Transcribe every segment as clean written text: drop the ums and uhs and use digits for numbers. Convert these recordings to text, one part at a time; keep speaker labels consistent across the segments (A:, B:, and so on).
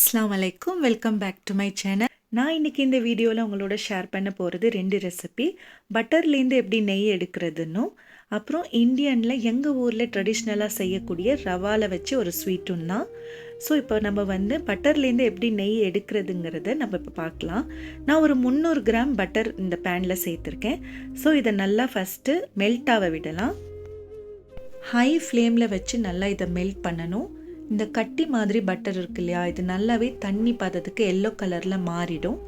A: அஸ்ஸலாமு அலைக்கும். Welcome back to my channel. நான் இன்னைக்கு இந்த வீடியோவில் உங்களோட ஷேர் பண்ண போகிறது 2 ரெசிபி. பட்டர்லேருந்து எப்படி நெய் எடுக்கிறதுன்னும், அப்புறம் இந்தியனில் எங்கள் ஊரில் ட்ரெடிஷ்னலாக செய்யக்கூடிய ரவாவில் வச்சு ஒரு ஸ்வீட்டும் தான். ஸோ இப்போ நம்ம பட்டர்லேருந்து எப்படி நெய் எடுக்கிறதுங்கிறத நம்ம இப்போ பார்க்கலாம். நான் ஒரு 300 கிராம் பட்டர் இந்த பேனில் சேர்த்துருக்கேன். ஸோ இதை நல்லா ஃபஸ்ட்டு மெல்ட் ஆக விடலாம். ஹை ஃப்ளேமில் வச்சு நல்லா இதை மெல்ட் பண்ணணும். இந்த கட்டி மாதிரி பட்டர் இருக்கு இல்லையா, இது நல்லாவே தண்ணி பதத்துக்கு எல்லோ கலரில் மாறிடும்.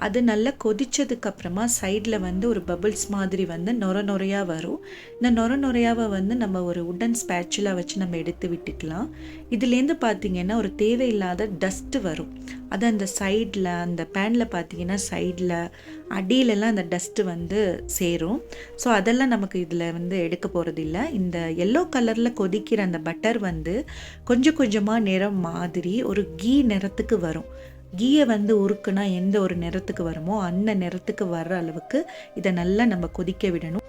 A: அது நல்லா கொதிச்சதுக்கப்புறமா சைடில் ஒரு பபிள்ஸ் மாதிரி நொர நொறையாக வரும். இந்த நொர நொறையாவை நம்ம ஒரு உட்டன் ஸ்பேச்சுலா வச்சு நம்ம எடுத்து விட்டுக்கலாம். இதுலேருந்து பார்த்திங்கன்னா ஒரு தேவையில்லாத டஸ்ட்டு வரும். அது அந்த சைடில் அந்த பேனில் பார்த்திங்கன்னா சைடில் அடியிலலாம் அந்த டஸ்ட்டு சேரும். ஸோ அதெல்லாம் நமக்கு இதில் எடுக்க போகிறது இல்லை. இந்த எல்லோ கலரில் கொதிக்கிற அந்த பட்டர் கொஞ்சம் கொஞ்சமாக நிறம் மாதிரி ஒரு கீ நிறத்துக்கு வரும். கீயை உருக்குனா எந்த ஒரு நிறத்துக்கு வருமோ அந்த நிறத்துக்கு வர்ற அளவுக்கு இதை நல்லா நம்ம கொதிக்க விடணும்.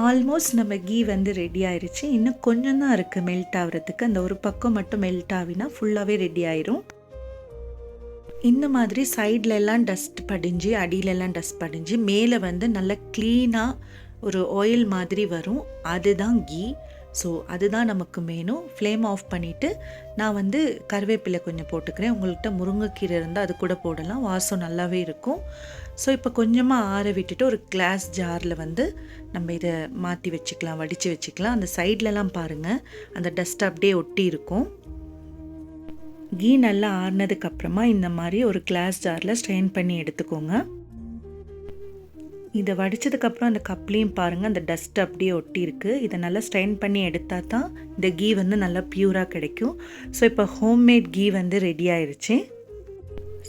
A: ஆல்மோஸ்ட் நம்ம கீ ரெடி ஆயிடுச்சு. இன்னும் கொஞ்சம் தான் இருக்குது மெல்ட் ஆகிறதுக்கு. அந்த ஒரு பக்கம் மட்டும் மெல்ட் ஆகினா ஃபுல்லாகவே ரெடி ஆயிரும். இந்த மாதிரி சைட்லெல்லாம் டஸ்ட் படிஞ்சு அடியிலெல்லாம் டஸ்ட் படிஞ்சு மேலே நல்லா க்ளீனாக ஒரு ஆயில் மாதிரி வரும். அதுதான் கீ. ஸோ அதுதான் நமக்கு வேணும். ஃப்ளேம் ஆஃப் பண்ணிவிட்டு நான் கருவேப்பிலை கொஞ்சம் போட்டுக்கிறேன். உங்கள்கிட்ட முருங்கைக்கீரை இருந்தால் அது கூட போடலாம், வாசம் நல்லாவே இருக்கும். ஸோ இப்போ கொஞ்சமாக ஆற விட்டுட்டு ஒரு கிளாஸ் ஜாரில் நம்ம இதை மாற்றி வச்சுக்கலாம், வடித்து வச்சுக்கலாம். அந்த சைட்லலாம் பாருங்கள் அந்த டஸ்ட் அப்படியே ஒட்டி இருக்கும். கீ நல்லா ஆறினதுக்கப்புறமா இந்த மாதிரி ஒரு கிளாஸ் ஜாரில் ஸ்ட்ரெயின் பண்ணி எடுத்துக்கோங்க. இதை வடித்ததுக்கப்புறம் அந்த கப்லேயும் பாருங்கள் அந்த டஸ்ட் அப்படியே ஒட்டி இருக்குது. இதை நல்லா ஸ்ட்ரெயின் பண்ணி எடுத்தால் தான் இந்த கீ நல்லா பியூராக கிடைக்கும். ஸோ இப்போ ஹோம்மேட் கீ ரெடி ஆயிடுச்சு.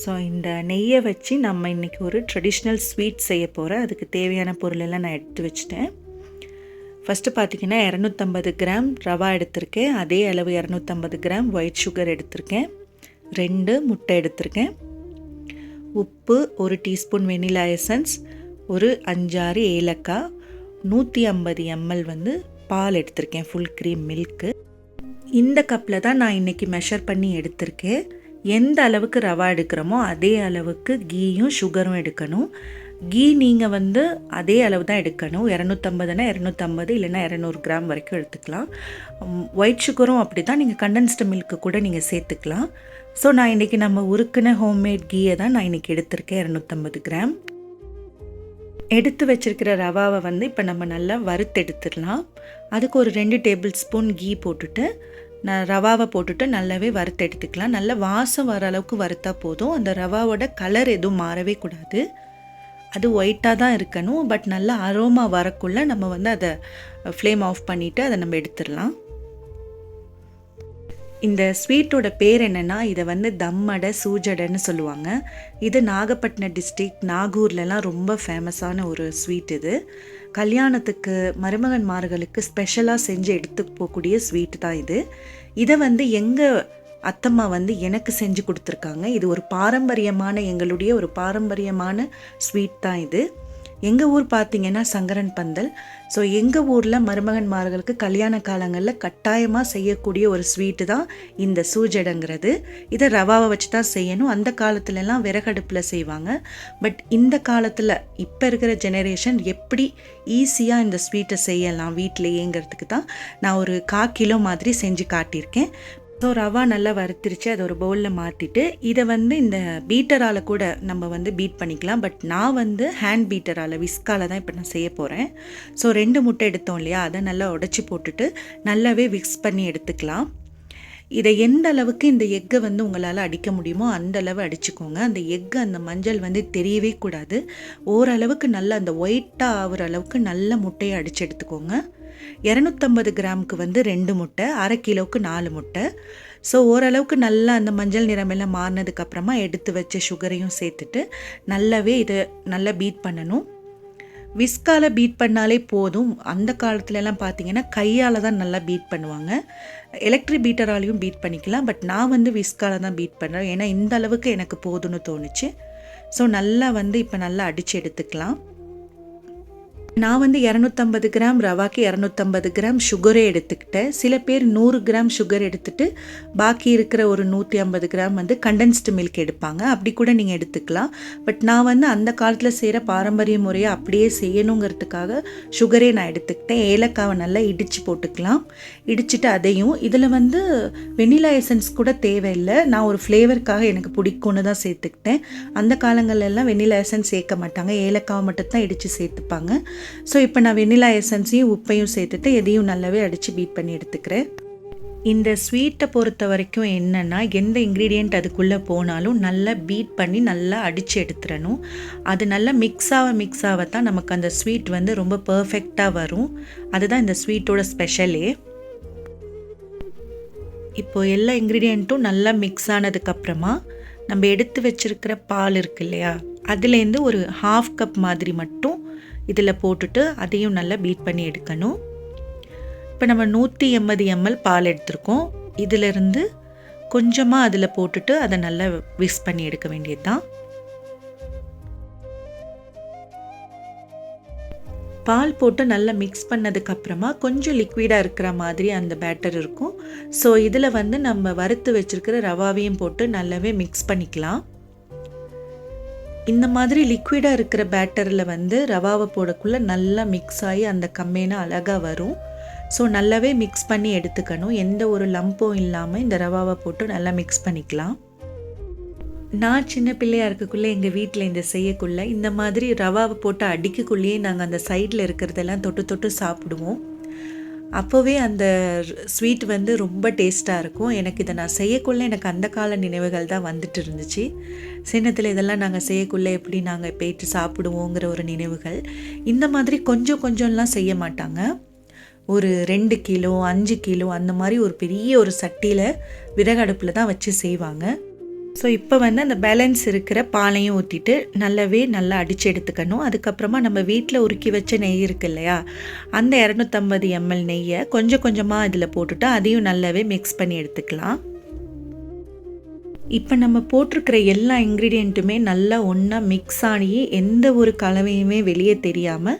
A: ஸோ இந்த நெய்யை வச்சு நம்ம இன்றைக்கி ஒரு ட்ரெடிஷ்னல் ஸ்வீட் செய்ய போகிறேன். அதுக்கு தேவையான பொருளெல்லாம் நான் எடுத்து வச்சுட்டேன். ஃபஸ்ட்டு பார்த்திங்கன்னா 250 கிராம் ரவா எடுத்திருக்கேன். அதே அளவு 250 கிராம் ஒயிட் சுகர் எடுத்திருக்கேன். 2 முட்டை எடுத்திருக்கேன். உப்பு, 1 டீஸ்பூன் வெனிலா எசன்ஸ், ஒரு 5-6 ஏலக்காய், 150 ml பால் எடுத்திருக்கேன், ஃபுல் க்ரீம் மில்க்கு. இந்த கப்பில் தான் நான் இன்றைக்கி மெஷர் பண்ணி எடுத்திருக்கேன். எந்த அளவுக்கு ரவா எடுக்கிறோமோ அதே அளவுக்கு கீயும் சுகரும் எடுக்கணும். கீ நீங்கள் அதே அளவு தான் எடுக்கணும். 250னா 250, இல்லைன்னா 200 கிராம் வரைக்கும் எடுத்துக்கலாம். ஒயிட் சுகரும் அப்படி தான், நீங்கள் கண்டென்ஸ்டு மில்க்கு கூட நீங்கள் சேர்த்துக்கலாம். ஸோ நான் இன்றைக்கி நம்ம உருக்குன ஹோம்மேட் கீயை தான் நான் இன்றைக்கி எடுத்திருக்கேன், 250 கிராம். எடுத்து வச்சுருக்கிற ரவாவை இப்போ நம்ம நல்லா வறுத்து எடுத்துடலாம். அதுக்கு ஒரு 2 டேபிள் ஸ்பூன் கீ போட்டுட்டு ரவாவை போட்டுட்டு நல்லாவே வறுத்து எடுத்துக்கலாம். நல்லா வாசம் வர அளவுக்கு வறுத்தா போதும். அந்த ரவாவோட கலர் எதுவும் மாறவே கூடாது. அது ஒயிட்டாக தான் இருக்கணும். பட் நல்லா அரோமா வரக்குள்ளே நம்ம அதை ஃப்ளேம் ஆஃப் பண்ணிவிட்டு அதை நம்ம எடுத்துடலாம். இந்த ஸ்வீட்டோட பேர் என்னென்னா, இதை தம்மடை சூஜடைன்னு சொல்லுவாங்க. இது நாகப்பட்டினம் டிஸ்ட்ரிக்ட் நாகூர்லலாம் ரொம்ப ஃபேமஸான ஒரு ஸ்வீட். இது கல்யாணத்துக்கு மருமகன்மார்களுக்கு ஸ்பெஷலாக செஞ்சு எடுத்து போகக்கூடிய ஸ்வீட் தான் இது. இதை எங்கள் அத்தம்மா எனக்கு செஞ்சு கொடுத்துருக்காங்க. இது ஒரு பாரம்பரியமான எங்களுடைய ஒரு பாரம்பரியமான ஸ்வீட் தான் இது. எங்கள் ஊர் பார்த்திங்கன்னா சங்கரன் பந்தல். ஸோ எங்கள் ஊரில் மருமகன்மார்களுக்கு கல்யாண காலங்களில் கட்டாயமாக செய்யக்கூடிய ஒரு ஸ்வீட்டு தான் இந்த சூஜடைங்கிறது. இதை ரவாவை வச்சு தான் செய்யணும். அந்த காலத்துலலாம் விறகடுப்பில் செய்வாங்க. பட் இந்த காலத்தில் இப்போ இருக்கிற ஜெனரேஷன் எப்படி ஈஸியாக இந்த ஸ்வீட்டை செய்யலாம் வீட்டிலையேங்கிறதுக்கு தான் நான் ஒரு 1/4 கிலோ மாதிரி செஞ்சு காட்டியிருக்கேன். ஸோ ரவா நல்லா வறுத்துருச்சு. அதை ஒரு பவுலில் மாற்றிட்டு இதை இந்த பீட்டரால் கூட நம்ம பீட் பண்ணிக்கலாம். பட் நான் ஹேண்ட் பீட்டரால் விஸ்கால் தான் இப்போ நான் செய்ய போகிறேன். ஸோ 2 முட்டை எடுத்தோம் இல்லையா, அதை நல்லா உடச்சி போட்டுட்டு நல்லாவே விக்ஸ் பண்ணி எடுத்துக்கலாம். இதை எந்த அளவுக்கு இந்த எக்கை உங்களால் அடிக்க முடியுமோ அந்த அளவு அடிச்சுக்கோங்க. அந்த எக்கு அந்த மஞ்சள் தெரியவே கூடாது. ஓரளவுக்கு நல்லா அந்த ஒயிட்டாக ஆகிற அளவுக்கு நல்ல முட்டையை அடித்து எடுத்துக்கோங்க. 250 கிராமுக்கு 2 முட்டை, 1/2 கிலோவுக்கு 4 முட்டை. ஸோ ஓரளவுக்கு நல்லா அந்த மஞ்சள் நிறமெல்லாம் மாறினதுக்கப்புறமா எடுத்து வச்ச சுகரையும் சேர்த்துட்டு நல்லாவே இதை நல்லா பீட் பண்ணணும். விஸ்கால் பீட் பண்ணாலே போதும். அந்த காலத்துலலாம் பார்த்திங்கன்னா கையால் தான் நல்லா பீட் பண்ணுவாங்க. எலக்ட்ரிக் பீட்டராலையும் பீட் பண்ணிக்கலாம். பட் நான் விஸ்கால் தான் பீட் பண்ணுறேன். ஏன்னா இந்த அளவுக்கு எனக்கு போதும்னு தோணுச்சு. ஸோ நல்லா இப்போ நல்லா அடித்து எடுத்துக்கலாம். நான் வந்து 250 கிராம் ரவாக்கு 250 கிராம் சுகரே எடுத்துக்கிட்டேன். சில பேர் 100 கிராம் சுகர் எடுத்துட்டு பாக்கி இருக்கிற ஒரு 150 கிராம் வந்து கண்டென்ஸ்டு மில்க் எடுப்பாங்க. அப்படி கூட நீங்கள் எடுத்துக்கலாம். பட் நான் வந்து அந்த காலத்தில் செய்கிற பாரம்பரிய முறையை அப்படியே செய்யணுங்கிறதுக்காக சுகரே நான் எடுத்துக்கிட்டேன். ஏலக்காவை நல்லா இடித்து போட்டுக்கலாம். இடிச்சிட்டு அதையும் இதில் வந்து வெண்ணிலா எசன்ஸ் கூட தேவையில்லை. நான் ஒரு ஃப்ளேவருக்காக எனக்கு பிடிக்கும்னு தான் சேர்த்துக்கிட்டேன். அந்த காலங்கள்லாம் வெண்ணிலா எசன்ஸ் சேர்க்க மாட்டாங்க. ஏலக்காவை மட்டும் தான் இடித்து சேர்த்துப்பாங்க. ஸோ இப்போ நான் வெண்ணிலா எசன்ஸையும் உப்பையும் சேர்த்துட்டு எதையும் நல்லாவே அடித்து பீட் பண்ணி எடுத்துக்கிறேன். இந்த ஸ்வீட்டை பொறுத்த வரைக்கும் என்னென்னா, எந்த இன்க்ரீடியண்ட் அதுக்குள்ளே போனாலும் நல்லா பீட் பண்ணி நல்லா அடித்து எடுத்துடணும். அது நல்லா மிக்ஸ் ஆக தான் நமக்கு அந்த ஸ்வீட் வந்து ரொம்ப பர்ஃபெக்டாக வரும். அதுதான் இந்த ஸ்வீட்டோட ஸ்பெஷலே. இப்போது எல்லா இன்க்ரீடியண்ட்டும் நல்லா மிக்ஸ் ஆனதுக்கப்புறமா நம்ம எடுத்து வச்சுருக்கிற பால் இருக்கு இல்லையா, அதுலேருந்து ஒரு 1/2 கப் மாதிரி மட்டும் இதில் போட்டுட்டு அதையும் நல்லா பீட் பண்ணி எடுக்கணும். இப்போ நம்ம 180 ml பால் எடுத்திருக்கோம். இதிலிருந்து கொஞ்சமாக அதில் போட்டுட்டு அதை நல்லா விக்ஸ் பண்ணி எடுக்க வேண்டியது தான். பால் போட்டு நல்லா மிக்ஸ் பண்ணதுக்கப்புறமா கொஞ்சம் லிக்விடாக இருக்கிற மாதிரி அந்த பேட்டர் இருக்கும். ஸோ இதில் வந்து நம்ம வறுத்து வச்சுருக்கிற ரவாவையும் போட்டு நல்லாவே மிக்ஸ் பண்ணிக்கலாம். இந்த மாதிரி லிக்விடாக இருக்கிற பேட்டரில் வந்து ரவாவை போடக்குள்ளே நல்லா மிக்ஸ் ஆகி அந்த கம்மேனா அழகாக வரும். ஸோ நல்லாவே மிக்ஸ் பண்ணி எடுத்துக்கணும். எந்த ஒரு லம்பும் இல்லாமல் இந்த ரவாவை போட்டு நல்லா மிக்ஸ் பண்ணிக்கலாம். நான் சின்ன பிள்ளையாக இருக்கக்குள்ளே எங்கள் வீட்டில் இந்த செய்யக்குள்ளே இந்த மாதிரி ரவாவை போட்டு அடிக்கக்குள்ளேயே நாங்கள் அந்த சைடில் இருக்கிறதெல்லாம் தொட்டு தொட்டு சாப்பிடுவோம். அப்போவே அந்த ஸ்வீட் வந்து ரொம்ப டேஸ்ட்டாக இருக்கும். எனக்கு இதை நான் செய்யக்குள்ளே எனக்கு அந்த கால நினைவுகள் தான் வந்துட்டு இருந்துச்சு. சின்னத்தில் இதெல்லாம் நாங்கள் செய்யக்குள்ளே எப்படி நாங்கள் போயிட்டு சாப்பிடுவோங்கிற ஒரு நினைவுகள். இந்த மாதிரி கொஞ்சம் கொஞ்சம்லாம் செய்ய மாட்டாங்க. ஒரு 2 கிலோ 5 கிலோ அந்த மாதிரி ஒரு பெரிய ஒரு சட்டியில் விறகடுப்பில் தான் வச்சு செய்வாங்க. ஸோ இப்போ வந்து அந்த பேலன்ஸ் இருக்கிற பாலையும் ஊற்றிட்டு நல்லா அடித்து எடுத்துக்கணும். அதுக்கப்புறமா நம்ம வீட்டில் உருக்கி வச்ச நெய் இருக்கு இல்லையா, அந்த 250 ml நெய்யை கொஞ்சம் கொஞ்சமாக இதில் போட்டுட்டு அதையும் நல்லாவே மிக்ஸ் பண்ணி எடுத்துக்கலாம். இப்போ நம்ம போட்டிருக்கிற எல்லா இன்க்ரீடியண்ட்டுமே நல்லா ஒன்றா மிக்ஸ் ஆகி எந்த ஒரு கலவையுமே வெளியே தெரியாமல்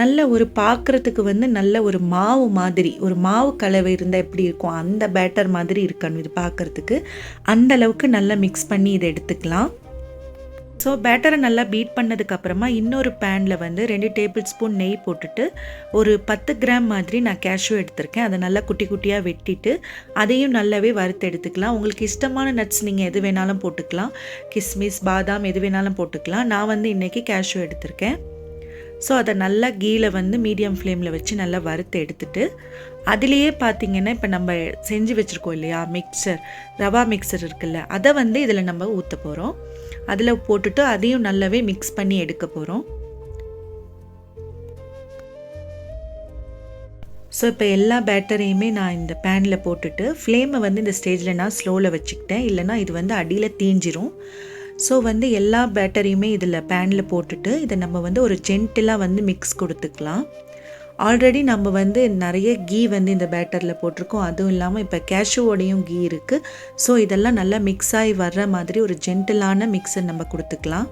A: நல்ல ஒரு பார்க்குறதுக்கு வந்து நல்ல ஒரு மாவு மாதிரி, ஒரு மாவு கலவை இருந்தால் எப்படி இருக்கும் அந்த பேட்டர் மாதிரி இருக்கணும் இது பார்க்குறதுக்கு. அந்த அளவுக்கு நல்லா மிக்ஸ் பண்ணி இதை எடுத்துக்கலாம். ஸோ பேட்டரை நல்லா பீட் பண்ணதுக்கப்புறமா இன்னொரு பேனில் வந்து 2 டேபிள் ஸ்பூன் நெய் போட்டுட்டு ஒரு 10 கிராம் மாதிரி நான் கேஷ்யூ எடுத்திருக்கேன். அதை நல்லா குட்டி குட்டியாக வெட்டிட்டு அதையும் நல்லாவே வறுத்து எடுத்துக்கலாம். உங்களுக்கு இஷ்டமான நட்ஸ் நீங்கள் எது வேணாலும் போட்டுக்கலாம். கிஸ்மிஸ், பாதாம் எது வேணாலும் போட்டுக்கலாம். நான் வந்து இன்றைக்கி கேஷ்யூ எடுத்திருக்கேன். ஸோ அதை நல்லா கீழே வந்து மீடியம் ஃப்ளேமில் வச்சு நல்லா வறுத்து எடுத்துட்டு அதுலேயே பார்த்திங்கன்னா இப்போ நம்ம செஞ்சு வச்சுருக்கோம் இல்லையா மிக்சர், ரவா மிக்சர் இருக்குல்ல, அதை வந்து இதில் நம்ம ஊற்ற போகிறோம். அதில் போட்டுட்டு அதையும் நல்லாவே மிக்ஸ் பண்ணி எடுக்க போகிறோம். ஸோ இப்போ எல்லா பேட்டரையுமே நான் இந்த பேனில் போட்டுட்டு ஃப்ளேமை வந்து இந்த ஸ்டேஜில் நான் ஸ்லோவில் வச்சுக்கிட்டேன். இல்லைனா இது வந்து அடியில் தீஞ்சிரும். ஸோ வந்து எல்லா பேட்டரையுமே இதில் பேனில் போட்டுட்டு இதை நம்ம வந்து ஒரு ஜென்டிலாக வந்து மிக்ஸ் கொடுத்துக்கலாம். ஆல்ரெடி நம்ம வந்து நிறைய கீ வந்து இந்த பேட்டரில் போட்டிருக்கோம். அதுவும் இல்லாமல் இப்போ கேஷ்யூவோடையும் கீ இருக்குது. ஸோ இதெல்லாம் நல்லா மிக்ஸ் ஆகி வர்ற மாதிரி ஒரு ஜென்டிலான மிக்ஸை நம்ம கொடுத்துக்கலாம்.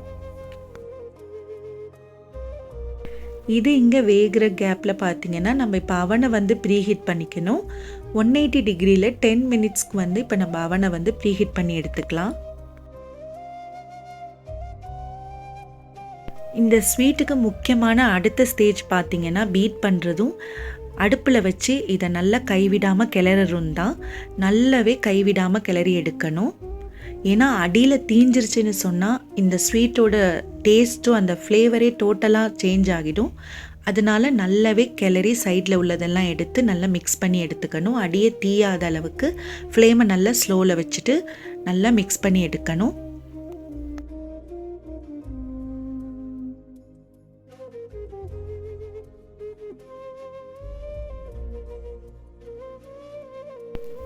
A: இது இங்கே வேகிற கேப்பில் பார்த்திங்கன்னா நம்ம இப்போ அவனை வந்து ப்ரீஹீட் பண்ணிக்கணும். 180 டிகிரியில் 10 மினிட்ஸ்க்கு வந்து இப்போ நம்ம அவனை வந்து ப்ரீஹீட் பண்ணி எடுத்துக்கலாம். இந்த ஸ்வீட்டுக்கு முக்கியமான அடுத்த ஸ்டேஜ் பார்த்திங்கன்னா பீட் பண்ணுறதும் அடுப்பில் வச்சு இதை நல்லா கைவிடாமல் கிளறதும் தான். நல்லாவே கைவிடாமல் கிளறி எடுக்கணும். ஏன்னா அடியில் தீஞ்சிருச்சுன்னு சொன்னால் இந்த ஸ்வீட்டோட டேஸ்ட்டும் அந்த ஃப்ளேவரே டோட்டலாக சேஞ்ச் ஆகிடும். அதனால நல்லாவே கிளறி சைடில் உள்ளதெல்லாம் எடுத்து நல்லா மிக்ஸ் பண்ணி எடுத்துக்கணும். அடியே தீயாத அளவுக்கு ஃப்ளேமை நல்லா ஸ்லோவில் வச்சுட்டு நல்லா மிக்ஸ் பண்ணி எடுக்கணும்.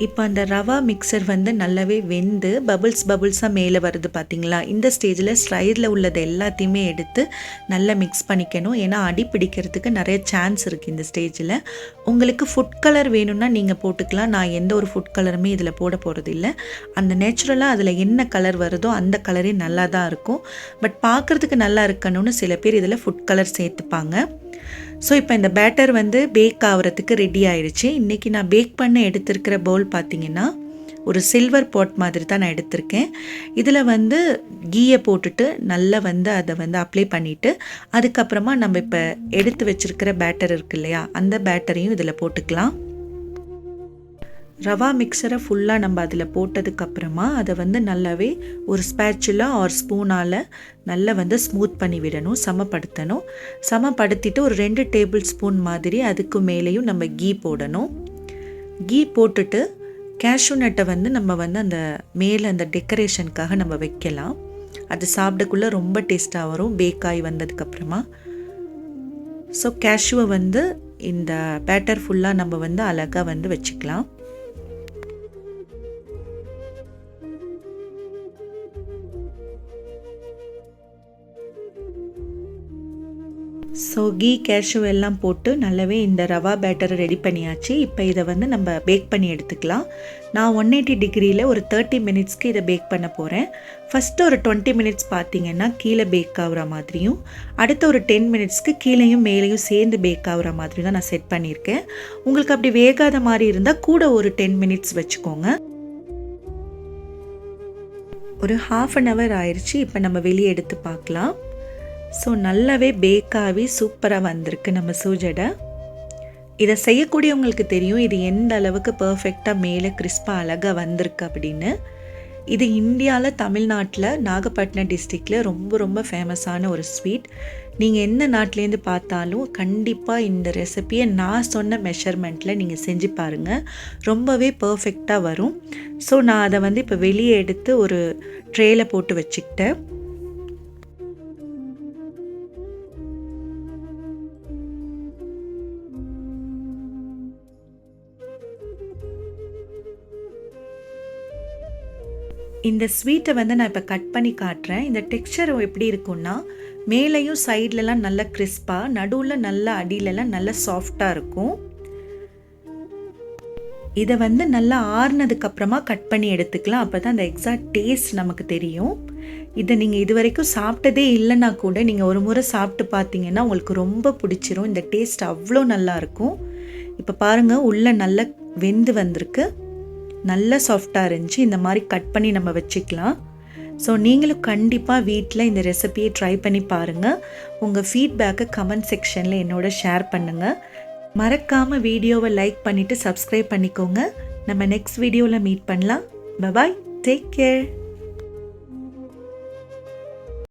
A: இப்போ அந்த ரவா மிக்சர் வந்து நல்லாவே வெந்து பபுள்ஸாக மேலே வருது பார்த்திங்களா. இந்த ஸ்டேஜில் ஸ்லைடில் உள்ளது எல்லாத்தையுமே எடுத்து நல்லா மிக்ஸ் பண்ணிக்கணும். ஏன்னா அடி பிடிக்கிறதுக்கு நிறைய சான்ஸ் இருக்குது இந்த ஸ்டேஜில். உங்களுக்கு ஃபுட் கலர் வேணும்னா நீங்கள் போட்டுக்கலாம். நான் எந்த ஒரு ஃபுட் கலருமே இதில் போட போகிறது இல்லை. அந்த நேச்சுரலாக அதில் என்ன கலர் வருதோ அந்த கலரே நல்லா தான் இருக்கும். பட் பார்க்குறதுக்கு நல்லா இருக்கணும்னு சில பேர் இதில் ஃபுட் கலர் சேர்த்துப்பாங்க. ஸோ இப்போ இந்த பேட்டர் வந்து பேக் ஆகிறதுக்கு ரெடி ஆயிடுச்சு. இன்றைக்கி நான் பேக் பண்ண எடுத்திருக்கிற பவுல் பார்த்திங்கன்னா ஒரு சில்வர் பாட் மாதிரி தான் நான் எடுத்திருக்கேன். இதில் வந்து கீயை போட்டுட்டு நல்லா வந்து அதை வந்து அப்ளை பண்ணிவிட்டு அதுக்கப்புறமா நம்ம இப்போ எடுத்து வச்சுருக்கிற பேட்டர் இருக்கு இல்லையா, அந்த பேட்டரையும் இதில் போட்டுக்கலாம். ரவா மிக்சரை ஃபுல்லாக நம்ம அதில் போட்டதுக்கப்புறமா அதை வந்து நல்லாவே ஒரு ஸ்பேச்சுலா ஆர் ஸ்பூனால் நல்லா வந்து ஸ்மூத் பண்ணி விடணும், சமப்படுத்தணும். சமப்படுத்திட்டு ஒரு 2 டேபிள் ஸ்பூன் மாதிரி அதுக்கு மேலேயும் நம்ம கீ போடணும். கீ போட்டுட்டு கேஷ்யூ நட்டை வந்து நம்ம வந்து அந்த மேலே அந்த டெக்கரேஷனுக்காக நம்ம வைக்கலாம். அது சாப்பிடக்குள்ளே ரொம்ப டேஸ்ட்டாக வரும் பேக்காய் வந்ததுக்கப்புறமா. ஸோ கேஷ்யூவை வந்து இந்த பேட்டர் ஃபுல்லாக நம்ம வந்து அழகாக வந்து வச்சுக்கலாம். ஸோ கீ கேஷ்யூ எல்லாம் போட்டு நல்லாவே இந்த ரவா பேட்டரை ரெடி பண்ணியாச்சு. இப்போ இதை வந்து நம்ம பேக் பண்ணி எடுத்துக்கலாம். நான் 180 டிகிரியில் ஒரு 30 மினிட்ஸ்க்கு இதை பேக் பண்ண போகிறேன். ஃபஸ்ட்டு ஒரு 20 மினிட்ஸ் பார்த்திங்கன்னா கீழே பேக் ஆகிற மாதிரியும், அடுத்த ஒரு 10 மினிட்ஸ்க்கு கீழேயும் மேலேயும் சேர்ந்து பேக் ஆகிற மாதிரி தான் நான் செட் பண்ணியிருக்கேன். உங்களுக்கு அப்படி வேகாத மாதிரி இருந்தால் கூட ஒரு 10 மினிட்ஸ் வச்சுக்கோங்க. ஒரு ½ அன் ஹவர் ஆயிடுச்சு. இப்போ நம்ம வெளியே எடுத்து பார்க்கலாம். ஸோ நல்லாவே பேக்காகி சூப்பராக வந்திருக்கு நம்ம சூஜடை. இதை செய்யக்கூடியவங்களுக்கு தெரியும் இது எந்த அளவுக்கு பர்ஃபெக்டாக மேலே கிறிஸ்பாக அழகாக வந்திருக்கு அப்படின்னு. இது இந்தியாவில் தமிழ்நாட்டில் நாகப்பட்டினம் டிஸ்ட்ரிக்டில் ரொம்ப ரொம்ப ஃபேமஸான ஒரு ஸ்வீட். நீங்கள் எந்த நாட்டிலேருந்து பார்த்தாலும் கண்டிப்பாக இந்த ரெசிபியை நான் சொன்ன மெஷர்மெண்ட்டில் நீங்கள் செஞ்சு பாருங்கள், ரொம்பவே பர்ஃபெக்டாக வரும். ஸோ நான் அதை வந்து இப்போ வெளியே எடுத்து ஒரு ட்ரேயில் போட்டு வச்சுக்கிட்டேன். இந்த ஸ்வீட்டை வந்து நான் இப்போ கட் பண்ணி காட்டுறேன். இந்த டெக்ஸ்சர் எப்படி இருக்கும்னா மேலேயும் சைட்லலாம் நல்ல கிறிஸ்பாக, நடுவில் நல்ல அடியிலலாம் நல்ல சாஃப்டாக இருக்கும். இதை வந்து நல்லா ஆறுனதுக்கப்புறமா கட் பண்ணி எடுத்துக்கலாம். அப்போ தான் அந்த எக்ஸாக்ட் டேஸ்ட் நமக்கு தெரியும். இதை நீங்கள் இது வரைக்கும் சாப்பிட்டதே இல்லைன்னா கூட நீங்கள் ஒரு முறை சாப்பிட்டு பார்த்தீங்கன்னா உங்களுக்கு ரொம்ப பிடிச்சிரும். இந்த டேஸ்ட் அவ்வளோ நல்லாயிருக்கும். இப்போ பாருங்கள், உள்ளே நல்லா வெந்து வந்திருக்கு, நல்ல சாஃப்டாக இருந்துச்சு. இந்த மாதிரி கட் பண்ணி நம்ம வச்சுக்கலாம். ஸோ நீங்களும் கண்டிப்பாக வீட்டில் இந்த ரெசிபியை ட்ரை பண்ணி பாருங்கள். உங்கள் ஃபீட்பேக்கை கமெண்ட் செக்ஷனில் என்னோட ஷேர் பண்ணுங்கள். மறக்காமல் வீடியோவை லைக் பண்ணிவிட்டு சப்ஸ்கிரைப் பண்ணிக்கோங்க. நம்ம நெக்ஸ்ட் வீடியோவில் மீட் பண்ணலாம். Bye bye, take care.